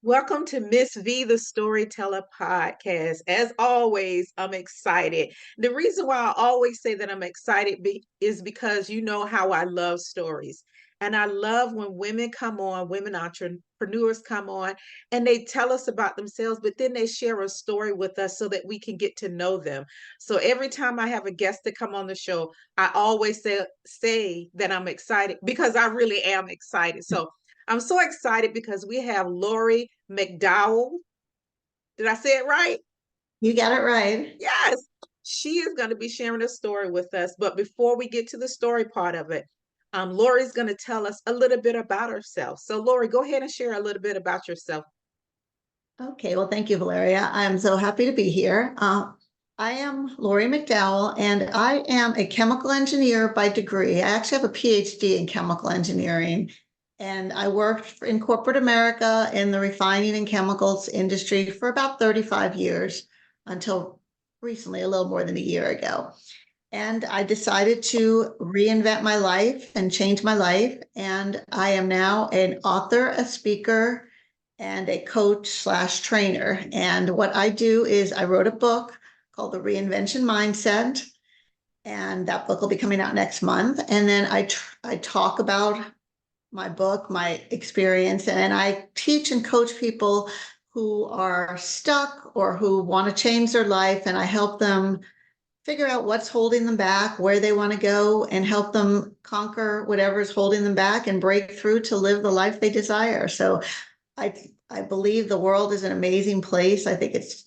Welcome to Miss V, the Storyteller podcast. As always, I'm excited. The reason why I always say that I'm excited is because you know how I love stories. And I love when women come on, women entrepreneurs come on, and they tell us about themselves, but then they share a story with us so that we can get to know them. So every time I have a guest to come on the show, I always say that I'm excited because I really am excited. So I'm so excited because we have Lori McDowell. Did I say it right? You got it right. Yes. She is going to be sharing a story with us. But before we get to the story part of it, Lori's going to tell us a little bit about herself. So, Lori, go ahead and share a little bit about yourself. Okay, well, thank you, Valeria. I'm so happy to be here. I am Lori McDowell, and I am a chemical engineer by degree. I actually have a PhD in chemical engineering, and I worked in corporate America in the refining and chemicals industry for about 35 years until recently, a little more than a year ago. And I decided to reinvent my life and change my life. And I am now an author, a speaker, and a coach slash trainer. And what I do is I wrote a book called the Reinvention Mindset, and that book will be coming out next month. And then I talk about my book, my experience, and I teach and coach people who are stuck or who want to change their life, and I help them figure out what's holding them back, where they want to go, and help them conquer whatever's holding them back and break through to live the life they desire. So I I believe the world is an amazing place. I think it's,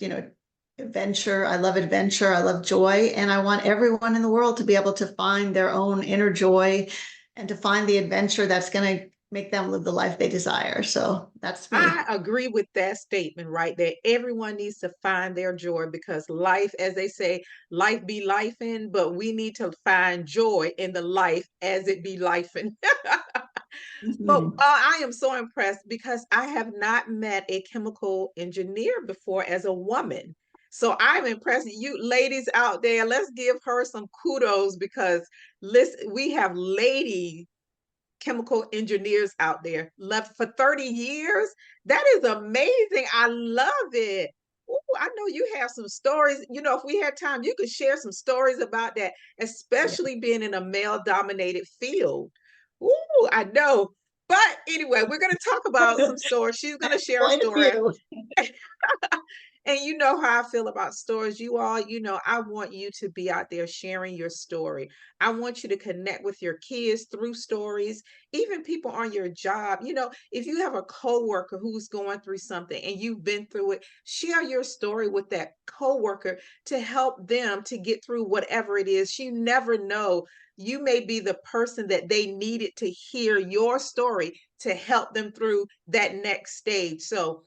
adventure. I love adventure. I love joy. And I want everyone in the world to be able to find their own inner joy and to find the adventure that's going to make them live the life they desire. So that's I me. agree with that statement right there. Everyone needs to find their joy because life, as they say, life be life in, but we need to find joy in the life as it be life in. But Mhm. I am so impressed because I have not met a chemical engineer before as a woman. So I'm impressed. You ladies out there, let's give her some kudos because listen, we have lady chemical engineers out there left for 30 years. That is amazing. I love it. Ooh, I know you have some stories. You know, if we had time, you could share some stories about that, Yeah. especially being in a male dominated field. Ooh, I know. But anyway, we're going to talk about some stories. She's I going to have share a quite a story. few. And you know how I feel about stories. You all, I want you to be out there sharing your story. I want you to connect with your kids through stories, even people on your job. If you have a coworker who's going through something and you've been through it, share your story with that coworker to help them to get through whatever it is. You never know. You may be the person that they needed to hear your story to help them through that next stage. So,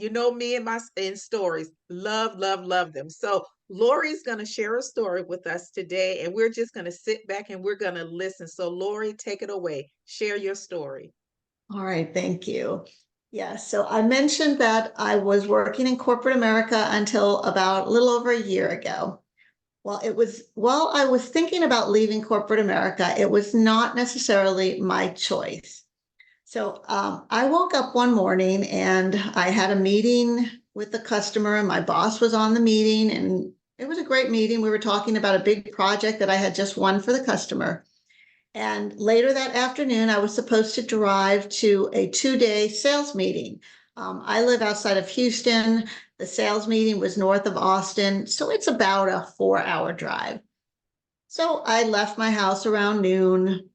me and my in stories. Love, love, love them. So Lori's going to share a story with us today, and we're just going to sit back and we're going to listen. So Lori, take it away. Share your story. All right, thank you. Yeah, so I mentioned that I was working in corporate America until about a little over a year ago. Well, it was while I was thinking about leaving corporate America, it was not necessarily my choice. So I woke up one morning and I had a meeting with the customer, and my boss was on the meeting, and it was a great meeting. We were talking about a big project that I had just won for the customer. And later that afternoon, I was supposed to drive to a 2-day sales meeting. I live outside of Houston. The sales meeting was north of Austin, so it's about a 4-hour drive. So I left my house around noon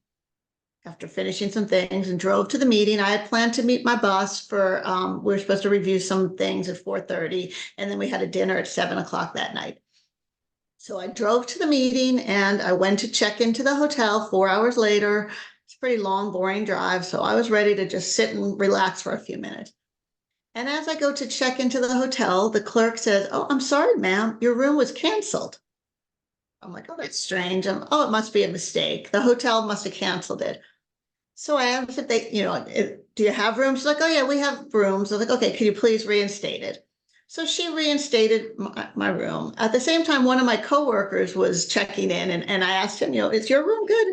after finishing some things and drove to the meeting. I had planned to meet my boss for, we were supposed to review some things at 4:30, and then we had a dinner at 7 o'clock that night. So I drove to the meeting and I went to check into the hotel 4 hours later. It's a pretty long, boring drive. So I was ready to just sit and relax for a few minutes. And as I go to check into the hotel, the clerk says, "Oh, I'm sorry, ma'am, your room was canceled." I'm like, "Oh, that's strange." Oh, it must be a mistake. The hotel must have canceled it. So I asked if they, do you have rooms? She's like, "Oh, yeah, we have rooms." I was like, "Okay, can you please reinstate it?" So she reinstated my room. At the same time, one of my coworkers was checking in, and I asked him, "Is your room good?"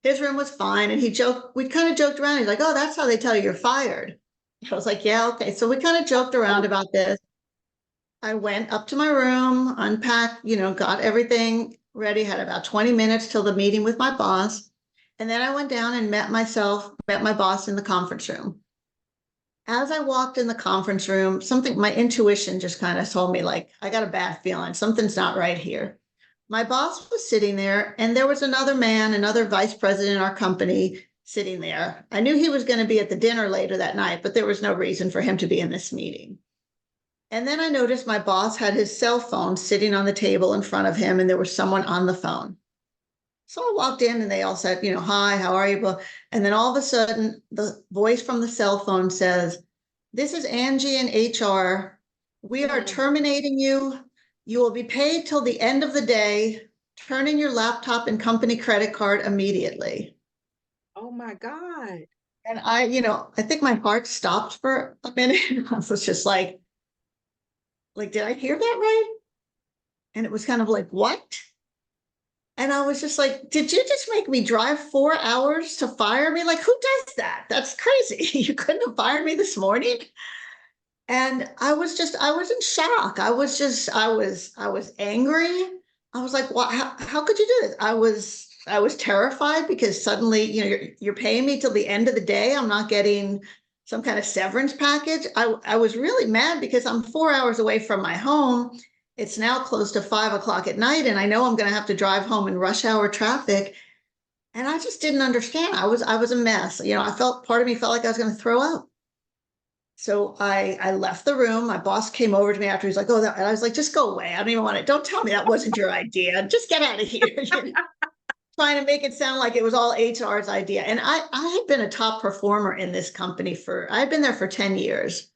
His room was fine. And we kind of joked around. He's like, "Oh, that's how they tell you you're fired." I was like, yeah, okay. So we kind of joked around about this. I went up to my room, unpacked, got everything ready, had about 20 minutes till the meeting with my boss. And then I went down and met my boss in the conference room. As I walked in the conference room, my intuition just kind of told me, like, I got a bad feeling. Something's not right here. My boss was sitting there, and there was another man, another vice president in our company sitting there. I knew he was going to be at the dinner later that night, but there was no reason for him to be in this meeting. And then I noticed my boss had his cell phone sitting on the table in front of him, and there was someone on the phone. So I walked in and they all said, hi, how are you? And then all of a sudden, the voice from the cell phone says, this is Angie in HR. We are Mm. terminating you. You will be paid till the end of the day. Turn in your laptop and company credit card immediately. Oh my God. And I think my heart stopped for a minute. I was just like, did I hear that right? And it was kind of like, what? And I was just like, did you just make me drive 4 hours to fire me? Like, who does that? That's crazy. You couldn't have fired me this morning. And I was in shock. I was angry. I was like, well, how could you do this? I was terrified because suddenly, you're paying me till the end of the day. I'm not getting some kind of severance package. I was really mad because I'm 4 hours away from my home. It's now close to 5 o'clock at night, and I know I'm going to have to drive home in rush hour traffic. And I just didn't understand. I was a mess. Part of me felt like I was going to throw up. So I left the room. My boss came over to me after. He's like, "Oh," and I was like, "Just go away. I don't even want it. Don't tell me that wasn't your idea. Just get out of here." Trying to make it sound like it was all HR's idea. And I had been a top performer in this company I had been there for 10 years.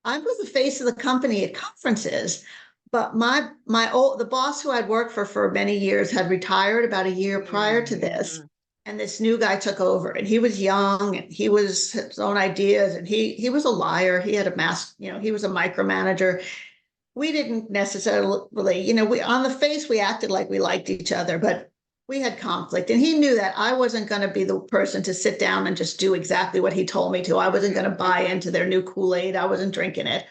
I was the face of the company at conferences, but the boss who I'd worked for many years had retired about a year prior to this, Mm. and this new guy took over. And he was young, and he was his own ideas, and he was a liar. He had he was a micromanager. We didn't necessarily, we on the face we acted like we liked each other, but we had conflict, and he knew that I wasn't going to be the person to sit down and just do exactly what he told me to. I wasn't going to buy into their new Kool-Aid. I wasn't drinking it.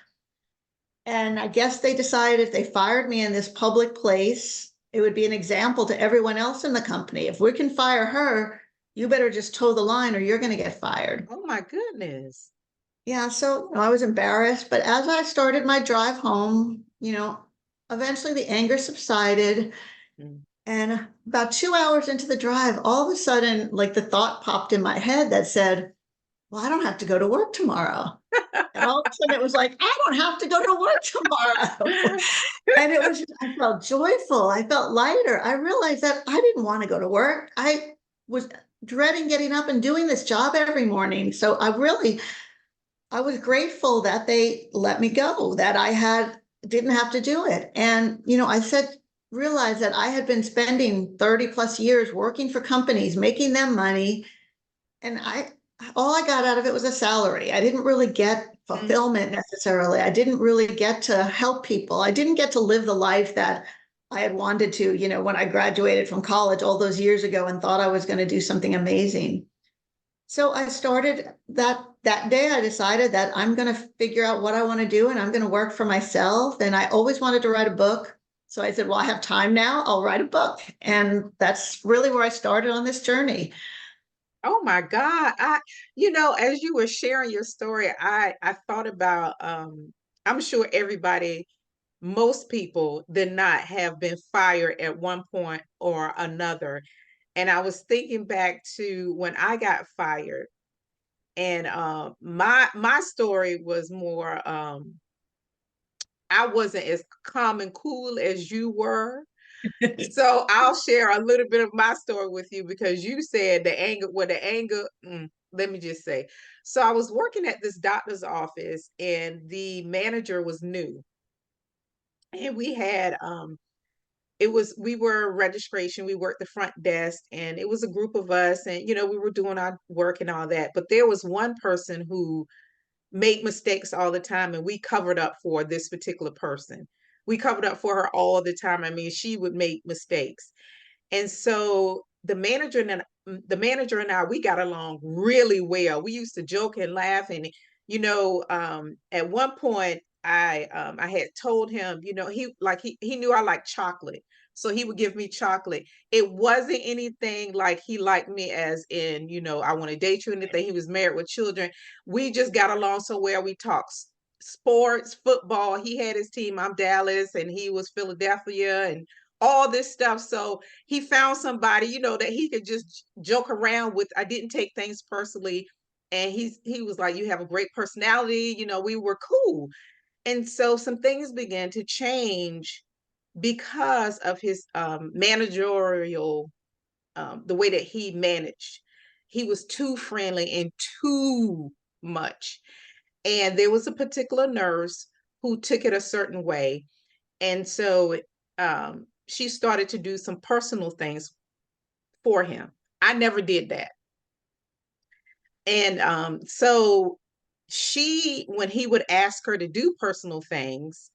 And I guess they decided if they fired me in this public place, it would be an example to everyone else in the company. If we can fire her, you better just toe the line or you're going to get fired. Oh my goodness. Yeah, so I was embarrassed. But as I started my drive home, eventually the anger subsided. Mm. And about 2 hours into the drive, all of a sudden, like the thought popped in my head that said, well, I don't have to go to work tomorrow. And all of a sudden it was like, I don't have to go to work tomorrow. And I felt joyful. I felt lighter. I realized that I didn't want to go to work. I was dreading getting up and doing this job every morning. So I was grateful that they let me go, that didn't have to do it. And, realized that I had been spending 30 plus years working for companies, making them money. And all I got out of it was a salary. I didn't really get Mm. fulfillment necessarily. I didn't really get to help people. I didn't get to live the life that I had wanted to, when I graduated from college all those years ago and thought I was going to do something amazing. So I started that day. I decided that I'm going to figure out what I want to do and I'm going to work for myself. And I always wanted to write a book. So I said, well, I have time now. I'll write a book. And that's really where I started on this journey. Oh my God. As you were sharing your story, I thought about I'm sure most people did not have been fired at one point or another. And I was thinking back to when I got fired, and my story was more I wasn't as calm and cool as you were. So I'll share a little bit of my story with you because you said let me just say. So I was working at this doctor's office and the manager was new. And we were registration, we worked the front desk, and it was a group of us, and we were doing our work and all that. But there was one person who made mistakes all the time, and we covered up for this particular person. We covered up for her all the time. I mean, she would make mistakes. And so the manager and I, we got along really well. We used to joke and laugh, and At one point I had told him, he knew I like chocolate. So he would give me chocolate. It wasn't anything like he liked me as in, I want to date you, anything. He was married with children. We just got along so well. We talked sports, football. He had his team. I'm Dallas and he was Philadelphia and all this stuff. So he found somebody, that he could just joke around with. I didn't take things personally. And he was like, you have a great personality. We were cool. And so some things began to change because of his managerial, the way that he managed. He was too friendly and too much. And there was a particular nurse who took it a certain way. And so she started to do some personal things for him. I never did that. And so when he would ask her to do personal things,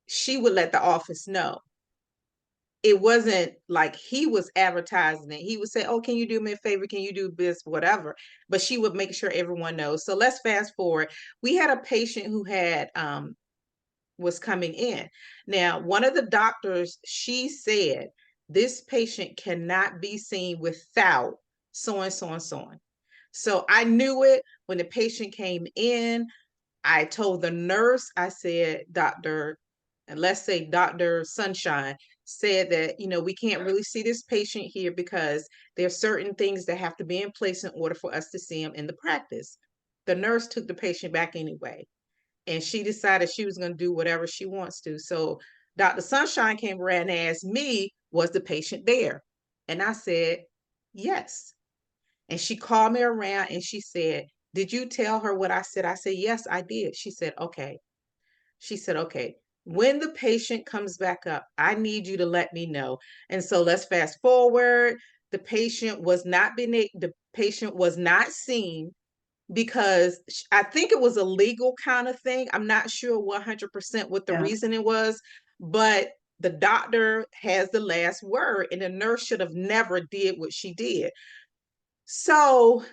she would let the office know. It wasn't like he was advertising it. He would say, oh, can you do me a favor? Can you do this, whatever? But she would make sure everyone knows. So let's fast forward. We had a patient who had was coming in. Now, one of the doctors, she said, this patient cannot be seen without so and so and so on. So I knew it when the patient came in. I told the nurse, I said, and let's say Dr. Sunshine said that, we can't really see this patient here because there are certain things that have to be in place in order for us to see him in the practice. The nurse took the patient back anyway, and she decided she was going to do whatever she wants to. So Dr. Sunshine came around and asked me, was the patient there? And I said, yes. And she called me around and she said, did you tell her what I said? I said, yes, I did. She said, okay. She said, okay, when the patient comes back up, I need you to let me know. And so let's fast forward. The patient was not seen because I think it was a legal kind of thing. I'm not sure 100% what the Yeah. reasoning was, but the doctor has the last word and the nurse should have never did what she did. So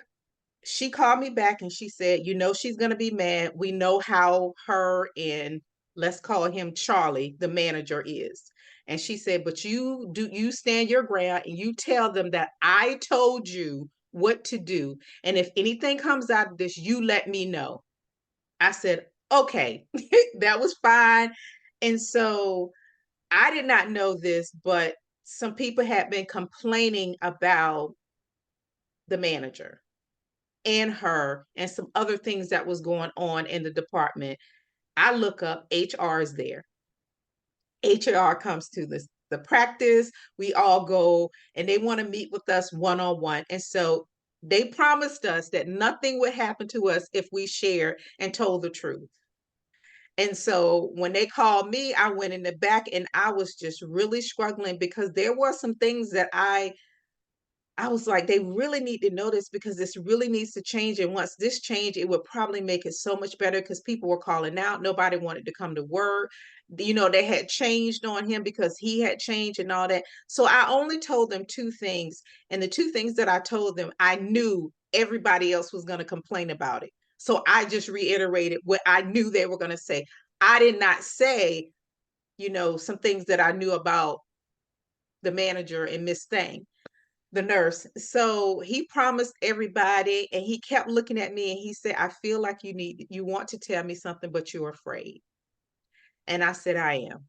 she called me back and she said, she's going to be mad. We know how her and let's call him Charlie, the manager, is. And she said, but you stand your ground and you tell them that I told you what to do. And if anything comes out of this, you let me know. I said, okay, that was fine. And so I did not know this, but some people had been complaining about the manager and her and some other things that was going on in the department. I look up, HR is there. HR comes to the practice. We all go and they want to meet with us one-on-one. And so they promised us that nothing would happen to us if we shared and told the truth. And so when they called me, I went in the back and I was just really struggling because there were some things that I was like, they really need to know this because this really needs to change. And once this changed, it would probably make it so much better because people were calling out. Nobody wanted to come to work. They had changed on him because he had changed and all that. So I only told them two things. And the two things that I told them, I knew everybody else was going to complain about it. So I just reiterated what I knew they were going to say. I did not say, some things that I knew about the manager and Miss Thing, the nurse. So he promised everybody and he kept looking at me and he said, I feel like you want to tell me something, but you're afraid. And I said, I am.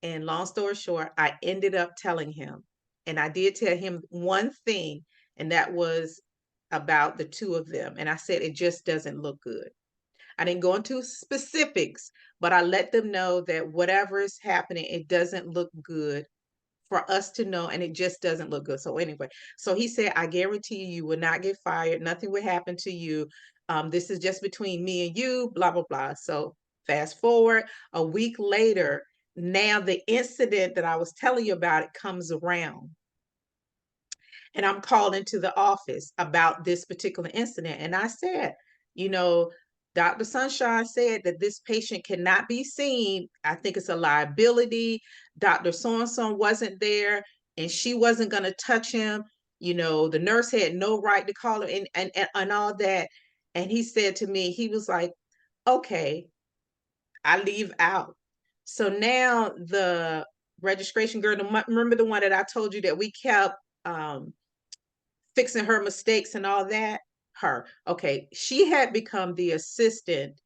And long story short, I ended up telling him. And I did tell him one thing, and that was about the two of them. And I said, it just doesn't look good. I didn't go into specifics, but I let them know that whatever is happening, it doesn't look good for us to know, and it just doesn't look good. So anyway, so he said, I guarantee you will not get fired. Nothing will happen to you. This is just between me and you, blah, blah, blah. So fast forward a week later, now the incident that I was telling you about, it comes around. And I'm called into the office about this particular incident. And I said, you know, Dr. Sunshine said that this patient cannot be seen. I think it's a liability. Dr. So-and-so wasn't there and she wasn't going to touch him. The nurse had no right to call her and all that. And he said to me, he was like, okay, I leave out. So now the registration girl, remember the one that I told you that we kept um, fixing her mistakes and all that? Her. Okay. She had become the assistant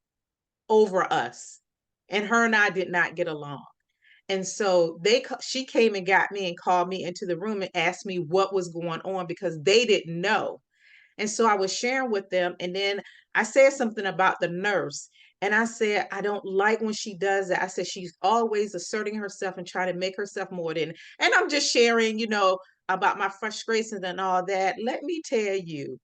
over us. And her and I did not get along. And so she came and got me and called me into the room and asked me what was going on because they didn't know. And so I was sharing with them. And then I said something about the nurse. And I said, I don't like when she does that. I said, she's always asserting herself and trying to make herself more than. And I'm just sharing, about my frustrations and all that. Let me tell you,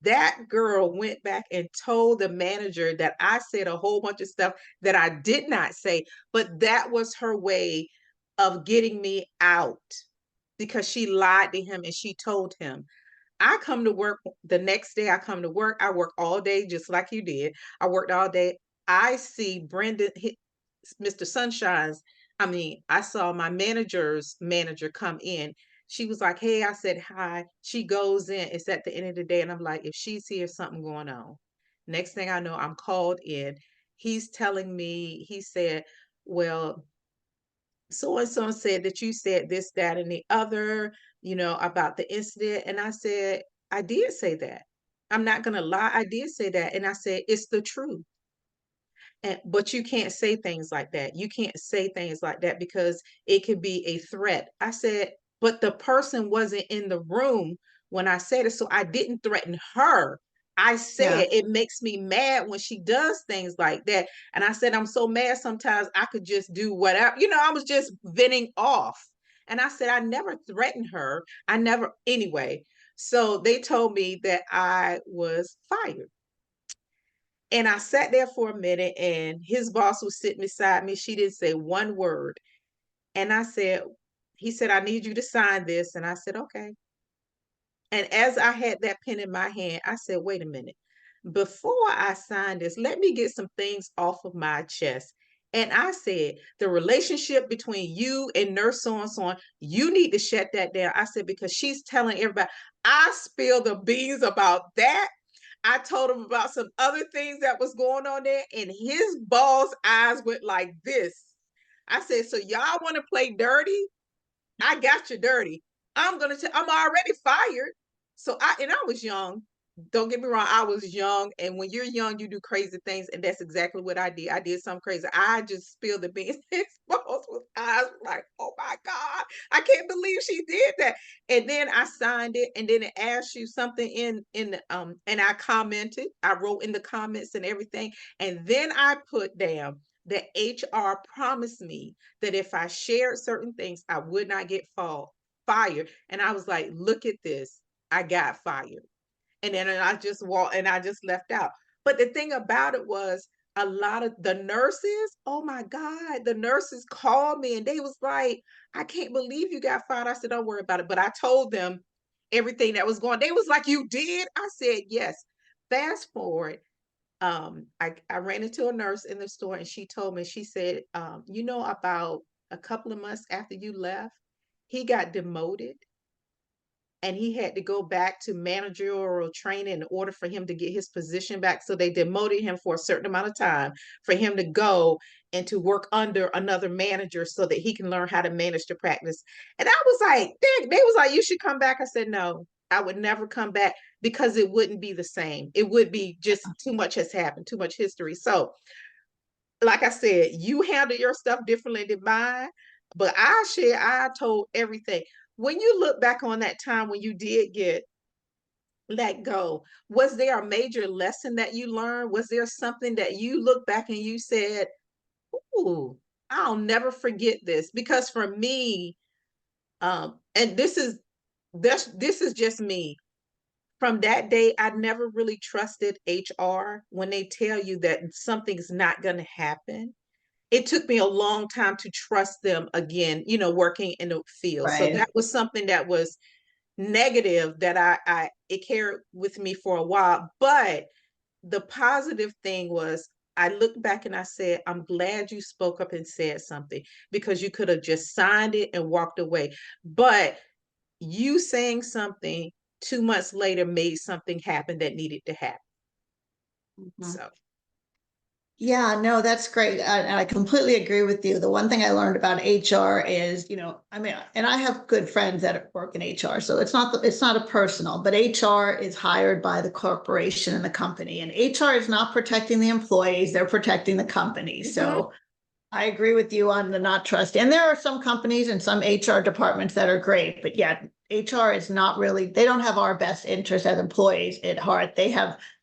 that girl went back and told the manager that I said a whole bunch of stuff that I did not say, but that was her way of getting me out because she lied to him and she told him. I come to work the next day. I come to work. I work all day, just like you did. I worked all day. I see Mr. Sunshine's. I mean, I saw my manager's manager come in. She was like, hey, I said hi. She goes in. It's at the end of the day. And I'm like, if she's here, something going on. Next thing I know, I'm called in. He's telling me, he said, well, so and so said that you said this, that, and the other, about the incident. And I said, I did say that. I'm not going to lie. I did say that. And I said, it's the truth. But you can't say things like that. You can't say things like that because it could be a threat. I said, but the person wasn't in the room when I said it. So I didn't threaten her. I Yeah. said it makes me mad when she does things like that. And I said, I'm so mad sometimes I could just do whatever. I was just venting off. And I said, I never threatened her. I never, anyway. So they told me that I was fired. And I sat there for a minute and his boss was sitting beside me. She didn't say one word. And I said, he said, I need you to sign this. And I said, okay. And as I had that pen in my hand, I said, wait a minute. Before I sign this, let me get some things off of my chest. And I said, the relationship between you and nurse so and so on, you need to shut that down. I said, because she's telling everybody, I spilled the beans about that. I told him about some other things that was going on there, and his boss eyes went like this. I said, so y'all want to play dirty? I got you dirty. I'm already fired. And I was young. Don't get me wrong, I was young. And when you're young, you do crazy things. And that's exactly what I did. I did something crazy. I just spilled the beans. His boss with eyes like, oh my God, I can't believe she did that. And then I signed it, and then it asked you something and I commented. I wrote in the comments and everything. And then I put down that HR promised me that if I shared certain things, I would not get fired. And I was like, look at this. I got fired. And then I just walked and I just left out. But the thing about it was a lot of the nurses, oh my God, the nurses called me and they was like, I can't believe you got fired. I said, don't worry about it. But I told them everything that was going. They was like, you did? I said, yes. Fast forward, I ran into a nurse in the store and she told me, she said, about a couple of months after you left, he got demoted and he had to go back to managerial training in order for him to get his position back. So they demoted him for a certain amount of time for him to go and to work under another manager so that he can learn how to manage the practice. And I was like, they was like, you should come back. I said, no, I would never come back because it wouldn't be the same. It would be just too much has happened, too much history. So, like I said, you handle your stuff differently than mine, but I told everything. When you look back on that time when you did get let go, was there a major lesson that you learned? Was there something that you look back and you said, ooh, I'll never forget this? Because for me, and this is just me. From that day, I never really trusted HR when they tell you that something's not going to happen. It took me a long time to trust them again, working in the field. So Right. that was something that was negative that I it carried with me for a while. But the positive thing was I looked back and I said, I'm glad you spoke up and said something because you could have just signed it and walked away. But you saying something 2 months later made something happen that needed to happen. Mhm. So, Yeah, no, that's great. And I completely agree with you. The one thing I learned about HR is, I mean, and I have good friends that work in HR, so it's not a personal, but HR is hired by the corporation and the company, and HR is not protecting the employees, they're protecting the company. mhm, So I agree with you on the not trust. And there are some companies and some HR departments that are great, but yeah, HR is not really, they don't have our best interest as employees at heart.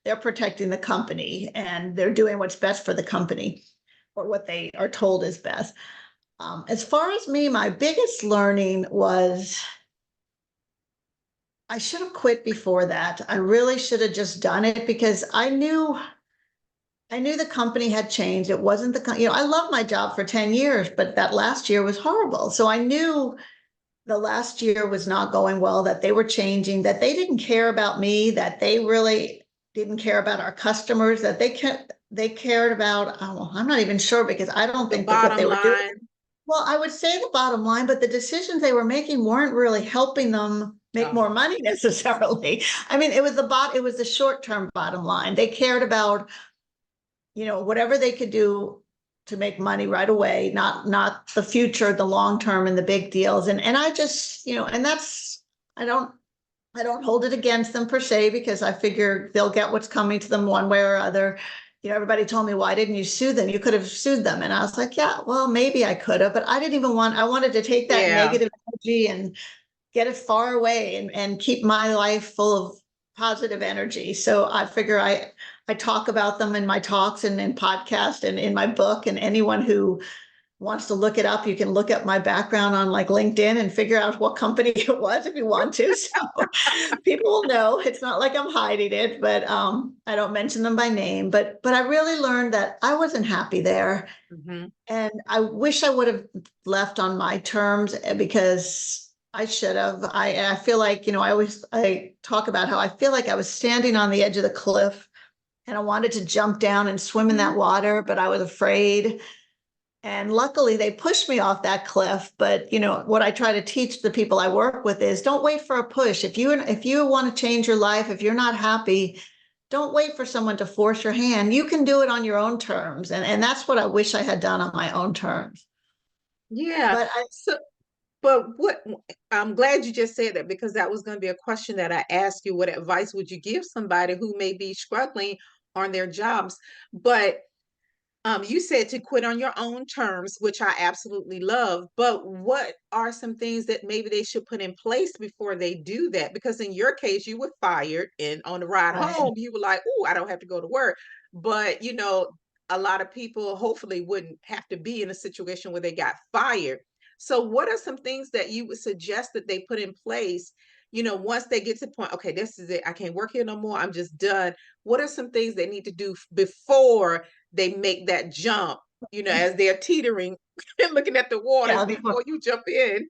They're protecting the company and they're doing what's best for the company or what they are told is best. As far as me, my biggest learning was I should have quit before that. I really should have just done it because I knew the company had changed. It wasn't I loved my job for 10 years, but that last year was horrible. So I knew the last year was not going well, that they were changing, that they didn't care about me, that they really didn't care about our customers, that they cared about, oh, I'm not even sure because I don't the think that what bottom they were doing, line. well, I would say the bottom line, but the decisions they were making weren't really helping them make Oh, more money necessarily. I mean, it was the short-term bottom line. They cared about whatever they could do to make money right away, not the future, the long term and the big deals. And I just, and that's I don't I don't hold it against them per se because I figure they'll get what's coming to them one way or other. Everybody told me, why didn't you sue them? You could have sued them. And I was like, yeah, well, maybe I could have, but I didn't even I wanted to take that yeah. negative energy and get it far away and keep my life full of positive energy. So I figure I talk about them in my talks and in podcast and in my book. And anyone who wants to look it up, you can look up my background on like LinkedIn and figure out what company it was if you want to. So people will know. It's not like I'm hiding it, but I don't mention them by name. But I really learned that I wasn't happy there. Mhm. And I wish I would have left on my terms because I should have. I feel like, I talk about how I feel like I was standing on the edge of the cliff and I wanted to jump down and swim in that Mhm. water, but I was afraid. And luckily they pushed me off that cliff. But what I try to teach the people I work with is don't wait for a push. If you want to change your life, if you're not happy, don't wait for someone to force your hand. You can do it on your own terms. And that's what I wish I had done on my own terms. Yeah. But I, So, but what I'm glad you just said that because that was going to be a question that I asked you. What advice would you give somebody who may be struggling on their jobs? But you said to quit on your own terms, which I absolutely love. But what are some things that maybe they should put in place before they do that? Because in your case, you were fired, and on the ride right. home, you were like, "Oh, I don't have to go to work." But a lot of people hopefully wouldn't have to be in a situation where they got fired. So, what are some things that you would suggest that they put in place? Once they get to the point, okay, this is it. I can't work here no more. I'm just done. What are some things they need to do before they make that jump, as they're teetering and looking at the waters Yeah, before you jump in.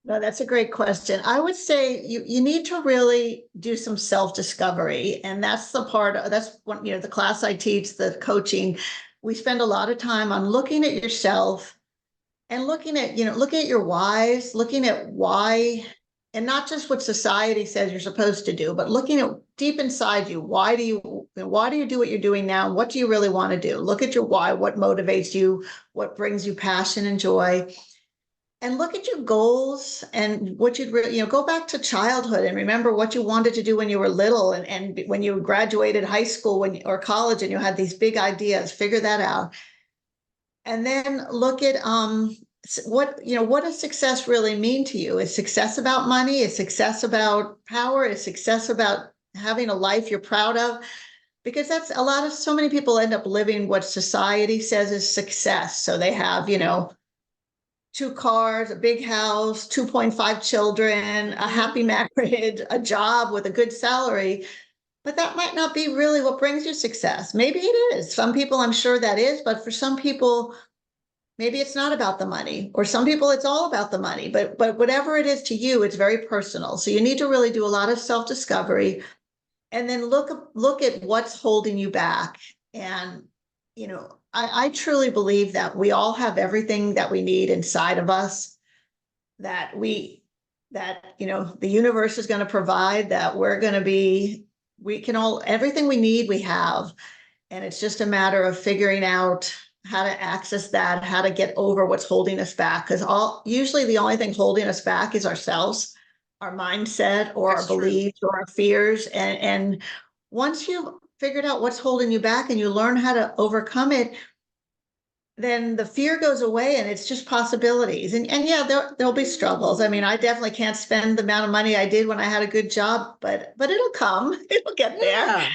no, that's a great question. I would say you need to really do some self-discovery. And that's that's one, the class I teach, the coaching. We spend a lot of time on looking at yourself and looking at your whys, looking at why, and not just what society says you're supposed to do, but looking at deep inside you. Why do you do what you're doing now? What do you really want to do? Look at your why, what motivates you, what brings you passion and joy, and look at your goals and what you'd really, go back to childhood and remember what you wanted to do when you were little and when you graduated high school or college and you had these big ideas, figure that out. And then look at what does success really mean to you? Is success about money? Is success about power? Is success about having a life you're proud of? Because that's so many people end up living what society says is success. So they have, two cars, a big house, 2.5 children, a Mhm. happy marriage, a job with a good salary. But that might not be really what brings you success. Maybe it is. Some people, I'm sure that is, but for some people, maybe it's not about the money, or some people it's all about the money. But whatever it is to you, it's very personal. So you need to really do a lot of self-discovery and then look at what's holding you back. And I truly believe that we all have everything that we need inside of us, that the universe is going to provide, that we can all, everything we need we have. And it's just a matter of figuring out how to access that, how to get over what's holding us back. Because usually the only thing holding us back is ourselves, our mindset, or our That's true. beliefs, or our fears. And once you've figured out what's holding you back and you learn how to overcome it, then the fear goes away and it's just possibilities. And yeah, there'll be struggles. I mean, I definitely can't spend the amount of money I did when I had a good job, but it'll come. It'll get there. Yeah.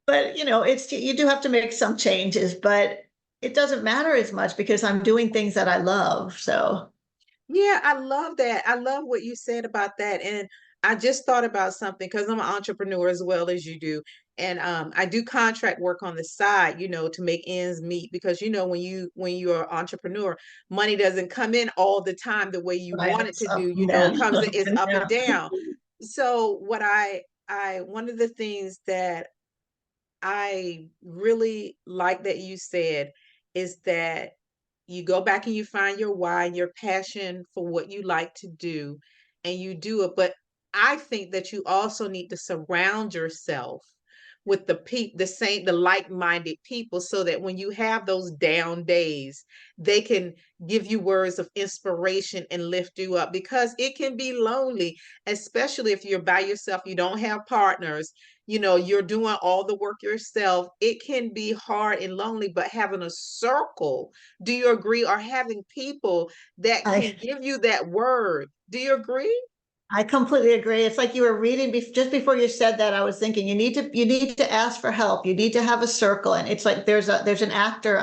But it's you do have to make some changes, but it doesn't matter as much because I'm doing things that I love. So Yeah, I love that. I love what you said about that. And I just thought about something because I'm an entrepreneur as well as you do. And I do contract work on the side, to make ends meet because when you're an entrepreneur, money doesn't come in all the time the way you right, want it it's to up do. and It down, comes in, up it's and up and down. down. So what I one of the things that I really like that you said is that you go back and you find your why and your passion for what you like to do and you do it. But I think that you also need to surround yourself with the like-minded people so that when you have those down days, they can give you words of inspiration and lift you up because it can be lonely, especially if you're by yourself, you don't have partners, you're doing all the work yourself. It can be hard and lonely, but having a circle, do you agree? Or having people that I can give you that word. Do you agree? I completely agree. It's like you were reading just before you said that. I was thinking you need to ask for help. You need to have a circle, and it's like there's an actor,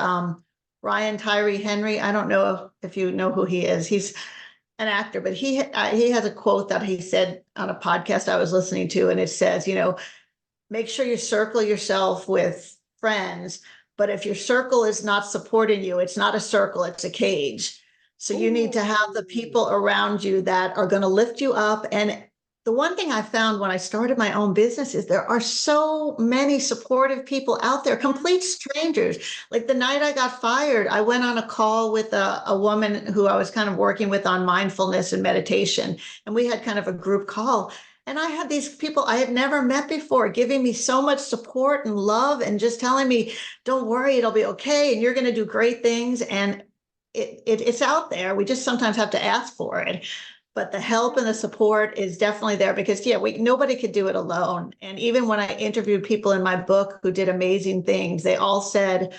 Ryan Tyree Henry. I don't know if you know who he is. He's an actor, but he has a quote that he said on a podcast I was listening to, and it says, make sure you circle yourself with friends. But if your circle is not supporting you, it's not a circle, it's a cage. So you need to have the Ooh. people around you that are going to lift you up. And the one thing I found when I started my own business is there are so many supportive people out there, Mhm. complete strangers. Like the night I got fired, I went on a call with a woman who I was kind of working with on mindfulness and meditation. And we had kind of a group call. And I had these people I had never met before giving me so much support and love and just telling me, don't worry, it'll be okay. And you're going to do great things. And it's out there. We just sometimes have to ask for it. But the help and the support is definitely there because, yeah, nobody could do it alone. And even when I interviewed people in my book who did amazing things, they all said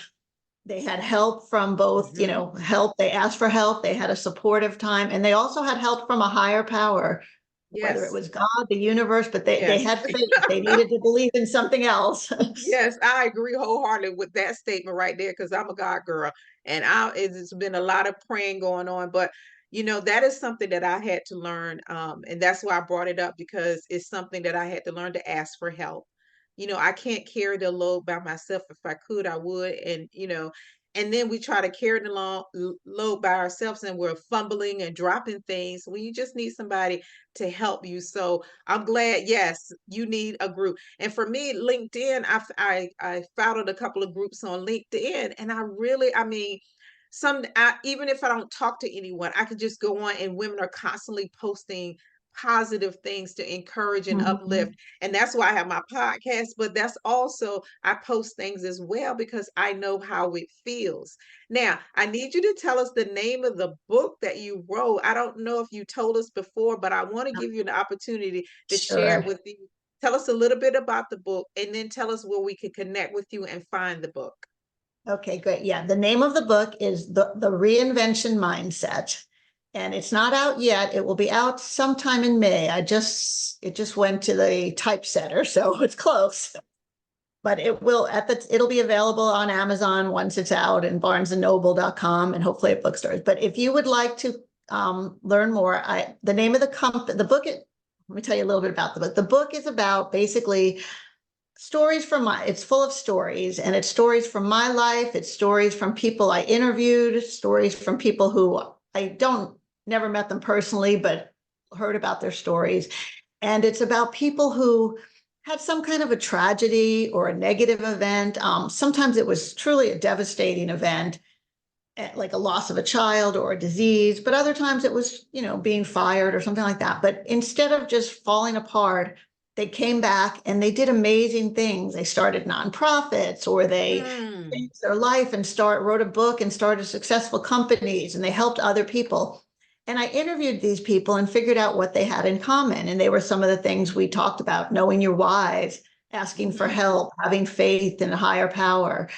they had help from both, Mhm. help. They asked for help. They had a supportive time. And they also had help from a higher power, whether it Yes. was God, the universe, but they Yes. had faith. They needed to believe in something else. Yes, I agree wholeheartedly with that statement right there because I'm a God girl and it's been a lot of praying going on. But that is something that I had to learn. And that's why I brought it up because it's something that I had to learn to ask for help. I can't carry the load by myself. If I could, I would. And then we try to carry the load by ourselves and we're fumbling and dropping things. Well, you just need somebody to help you. So I'm glad, yes, you need a group. And for me, LinkedIn, I followed a couple of groups on LinkedIn, and I mean, even if I don't talk to anyone, I could just go on, and women are constantly posting positive things to encourage and uplift. Mhm. And that's why I have my podcast, but that's also I post things as well because I know how it feels. Now, I need you to tell us the name of the book that you wrote. I don't know if you told us before, but I want to give you an opportunity to share Sure. with you. Tell us a little bit about the book and then tell us where we can connect with you and find the book. Okay, great. Yeah, the name of the book is the Reinvention Mindset, and it's not out yet. It will be out sometime in May. It just went to the typesetter, so it's close. But it'll be available on Amazon once it's out and barnesandnoble.com and hopefully at bookstores. But if you would like to learn more, the name of the book, let me tell you a little bit about the book. The book is about basically it's full of stories, and it's stories from my life. It's stories from people I interviewed, stories from people who I don't never met them personally, but heard about their stories. And it's about people who had some kind of a tragedy or a negative event. Sometimes it was truly a devastating event, like a loss of a child or a disease, but other times it was, being fired or something like that. But instead of just falling apart, they came back and they did amazing things. They started nonprofits, or they Mm, changed their life and wrote a book and started successful companies, and they helped other people. And I interviewed these people and figured out what they had in common. And they were some of the things we talked about: knowing your whys, asking for mhm. help, having faith in a higher power,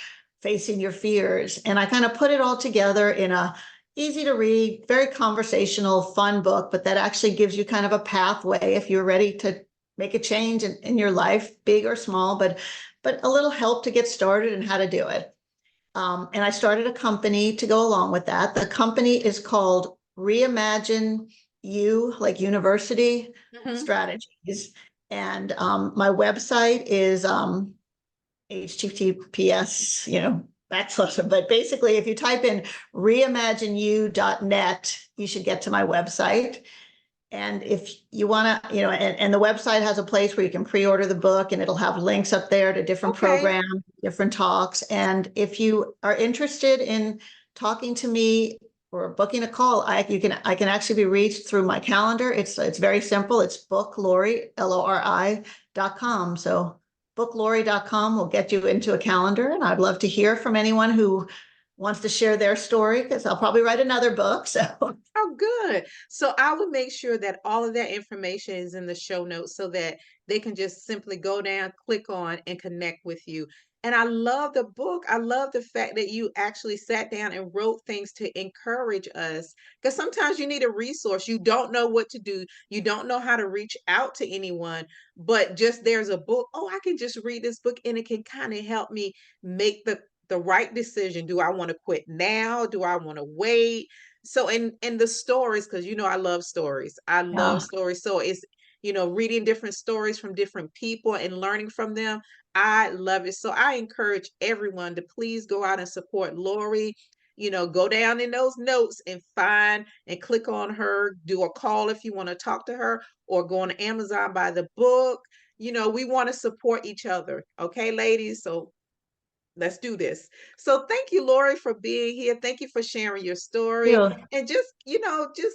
facing your fears. And I kind of put it all together in a easy to read, very conversational, fun book, but that actually gives you kind of a pathway if you're ready to make a change in your life, big or small, but a little help to get started and how to do it. And I started a company to go along with that. The company is called Reimagine U, like university Mhm. strategies. And my website is HTTPS, backslash. But basically, if you type in reimagineyou.net, you should get to my website. And if you want to, and the website has a place where you can pre-order the book, and it'll have links up there to different Okay. programs, different talks. And if you are interested in talking to me or booking a call, I can actually be reached through my calendar. It's very simple. It's booklori, LORI.com. So booklori.com will get you into a calendar. And I'd love to hear from anyone who wants to share their story, because I'll probably write another book. So Oh, good. So I will make sure that all of that information is in the show notes so that they can just simply go down, click on, and connect with you. And I love the book. I love the fact that you actually sat down and wrote things to encourage us. Because sometimes you need a resource. You don't know what to do, you don't know how to reach out to anyone, but just there's a book. Oh, I can just read this book and it can kind of help me make the right decision. Do I want to quit now? Do I want to wait? So in the stories, because I love stories. I love yeah, stories. So it's reading different stories from different people and learning from them. I love it. So I encourage everyone to please go out and support Lori. Go down in those notes and find and click on her. Do a call if you want to talk to her, or go on Amazon, buy the book. We want to support each other. Okay, ladies. So let's do this. So thank you, Lori, for being here. Thank you for sharing your story you. and just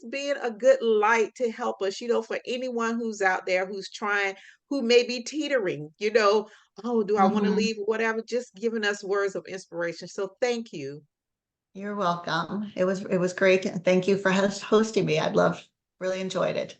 being a good light to help us, for anyone who's out there who's trying, who may be teetering, oh, do I want to Mhm. leave? Whatever, just giving us words of inspiration. So thank you. You're welcome. It was great. Thank you for hosting me. Really enjoyed it.